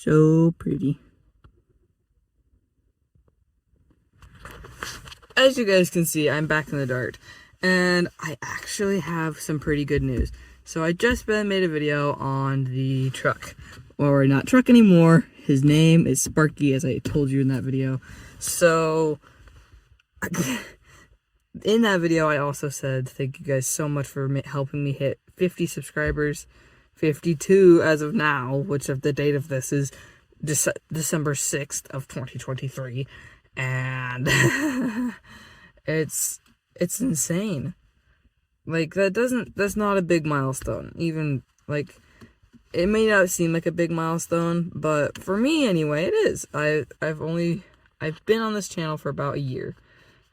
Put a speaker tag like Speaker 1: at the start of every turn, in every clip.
Speaker 1: So pretty. As you guys can see, I'm back in the dart, and I actually have some pretty good news. So I just made a video on the truck, or not truck anymore. His name is Sparky, as I told you in that video. So in that video, I also said thank you guys so much for helping me hit 50 subscribers, 52 as of now, which of the date of this is December 6th of 2023, and it's insane. Like, that's not a big milestone. Even, like, it may not seem like a big milestone, but for me anyway, it is. I've been on this channel for about a year.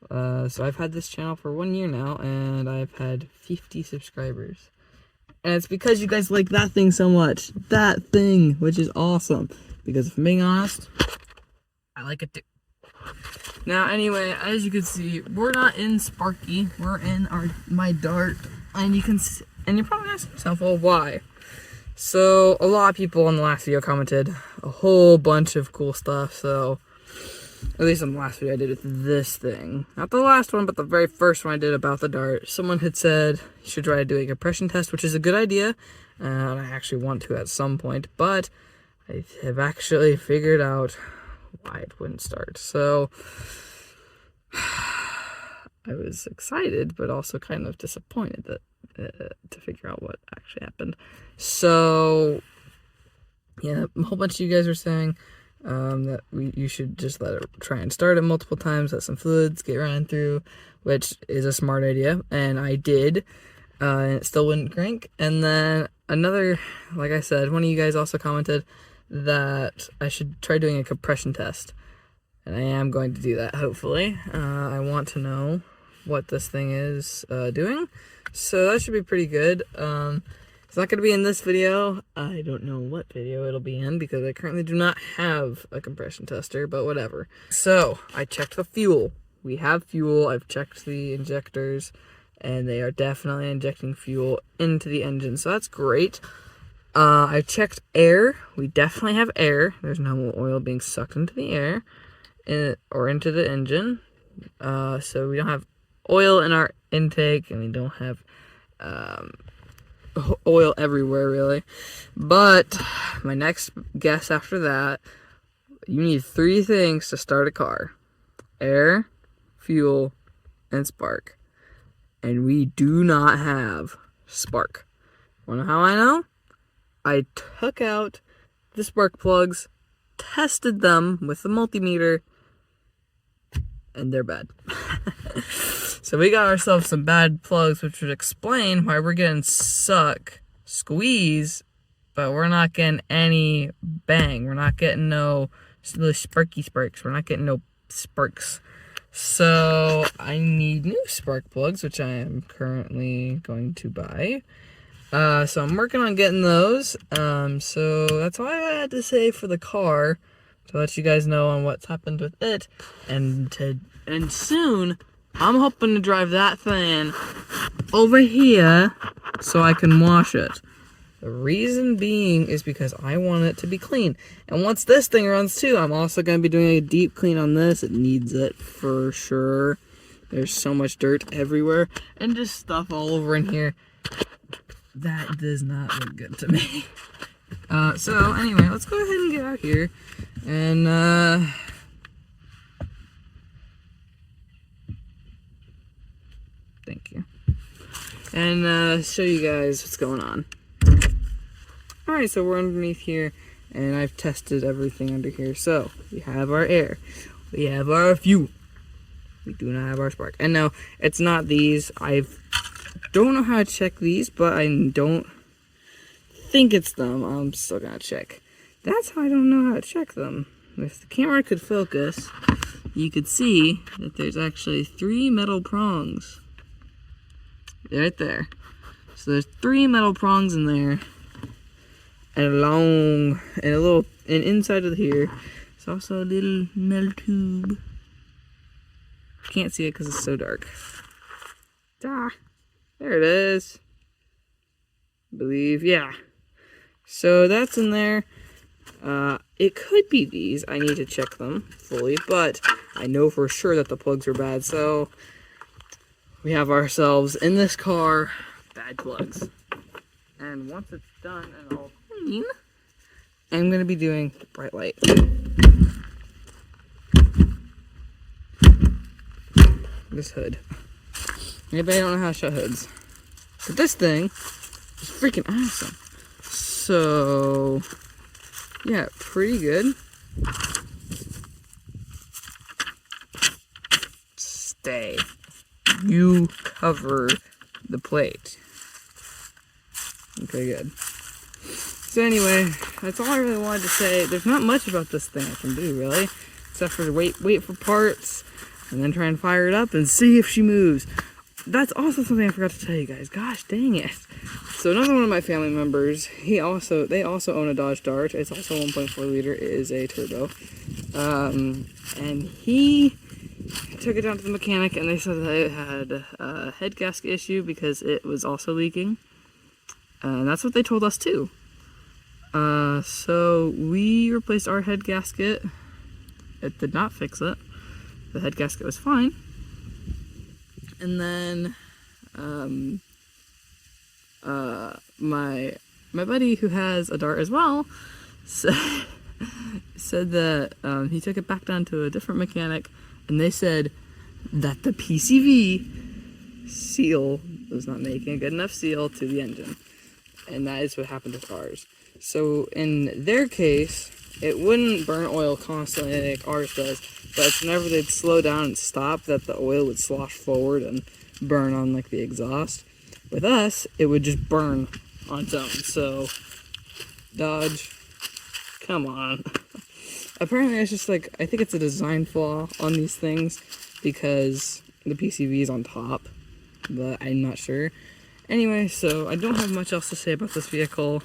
Speaker 1: So I've had this channel for 1 year now, and I've had 50 subscribers. And it's because you guys like that thing so much. That thing, which is awesome. Because if I'm being honest, I like it too. Now, anyway, as you can see, we're not in Sparky. We're in my dart, and you're probably asking yourself, well, why? So a lot of people in the last video commented a whole bunch of cool stuff. So at least in the last video I did with this thing, not the last one, but the very first one I did about the dart. Someone had said you should try doing a compression test, which is a good idea, and I actually want to at some point. But I have actually figured out why it wouldn't start. So I was excited, but also kind of disappointed that to figure out what actually happened. So yeah, a whole bunch of you guys were saying that you should just let it try and start it multiple times, let some fluids get ran through, which is a smart idea, and I did, and it still wouldn't crank. And then another, like I said, one of you guys also commented that I should try doing a compression test, and I am going to do that, hopefully. I want to know what this thing is doing, so that should be pretty good. It's not going to be in this video. I don't know what video it'll be in because I currently do not have a compression tester, but whatever. So, I checked the fuel. We have fuel. I've checked the injectors, and they are definitely injecting fuel into the engine, so that's great. I checked air. We definitely have air. There's no oil being sucked into the air or into the engine. So we don't have oil in our intake, and we don't have oil everywhere, really. But my next guess after that, you need 3 things to start a car: air, fuel, and spark. And we do not have spark. Wanna know how I know? I took out the spark plugs, tested them with the multimeter, and they're bad. So we got ourselves some bad plugs, which would explain why we're getting squeeze, but we're not getting any bang. We're not getting no little sparky sparks. We're not getting no sparks. So I need new spark plugs, which I am currently going to buy. So I'm working on getting those. So that's all I had to say for the car, to let you guys know on what's happened with it. And soon, I'm hoping to drive that thing over here so I can wash it. The reason being is because I want it to be clean. And once this thing runs too, I'm also going to be doing a deep clean on this. It needs it for sure. There's so much dirt everywhere and just stuff all over in here. That does not look good to me. So anyway, let's go ahead and get out here and thank you. And show you guys what's going on. Alright, so we're underneath here, and I've tested everything under here. So, we have our air. We have our fuel. We do not have our spark. And no, it's not these. I don't know how to check these, but I don't think it's them. I'm still gonna check. That's how I don't know how to check them. If the camera could focus, you could see that there's actually 3 metal prongs. Right there. So there's 3 metal prongs in there. And inside of here, it's also a little metal tube. Can't see it because it's so dark. There it is. I believe, yeah. So that's in there. It could be these. I need to check them fully, but I know for sure that the plugs are bad, so we have ourselves in this car bad plugs. And once it's done and all clean, I'm going to be doing bright light. This hood. Anybody don't know how to shut hoods. But this thing is freaking awesome. So, yeah, pretty good. Stay. You cover the plate. Okay, good. So anyway, that's all I really wanted to say. There's not much about this thing I can do, really. Except for wait for parts, and then try and fire it up and see if she moves. That's also something I forgot to tell you guys. Gosh dang it. So another one of my family members, they also own a Dodge Dart. It's also 1.4 liter. It is a turbo. And he took it down to the mechanic, and they said that it had a head gasket issue because it was also leaking. And that's what they told us too. So we replaced our head gasket. It did not fix it. The head gasket was fine. And then my buddy who has a Dart as well said that he took it back down to a different mechanic, and they said that the PCV seal was not making a good enough seal to the engine. And that is what happened with ours. So in their case, it wouldn't burn oil constantly like ours does, but it's whenever they'd slow down and stop that the oil would slosh forward and burn on like the exhaust. With us, it would just burn on its own. So Dodge, come on. Apparently it's just like, I think it's a design flaw on these things because the PCV is on top, but I'm not sure. Anyway, so I don't have much else to say about this vehicle.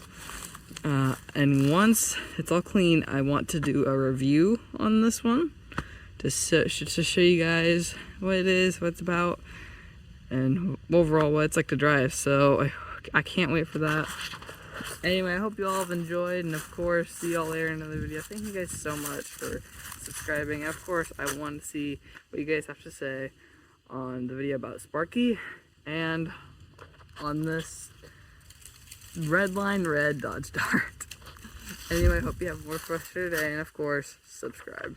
Speaker 1: And once it's all clean, I want to do a review on this one to show you guys what it is, what it's about, and overall what it's like to drive. So I can't wait for that. Anyway, I hope you all have enjoyed, and of course, see y'all later in another video. Thank you guys so much for subscribing. And of course, I want to see what you guys have to say on the video about Sparky and on this Redline Red Dodge Dart. Anyway, hope you have more for us today, and of course, subscribe.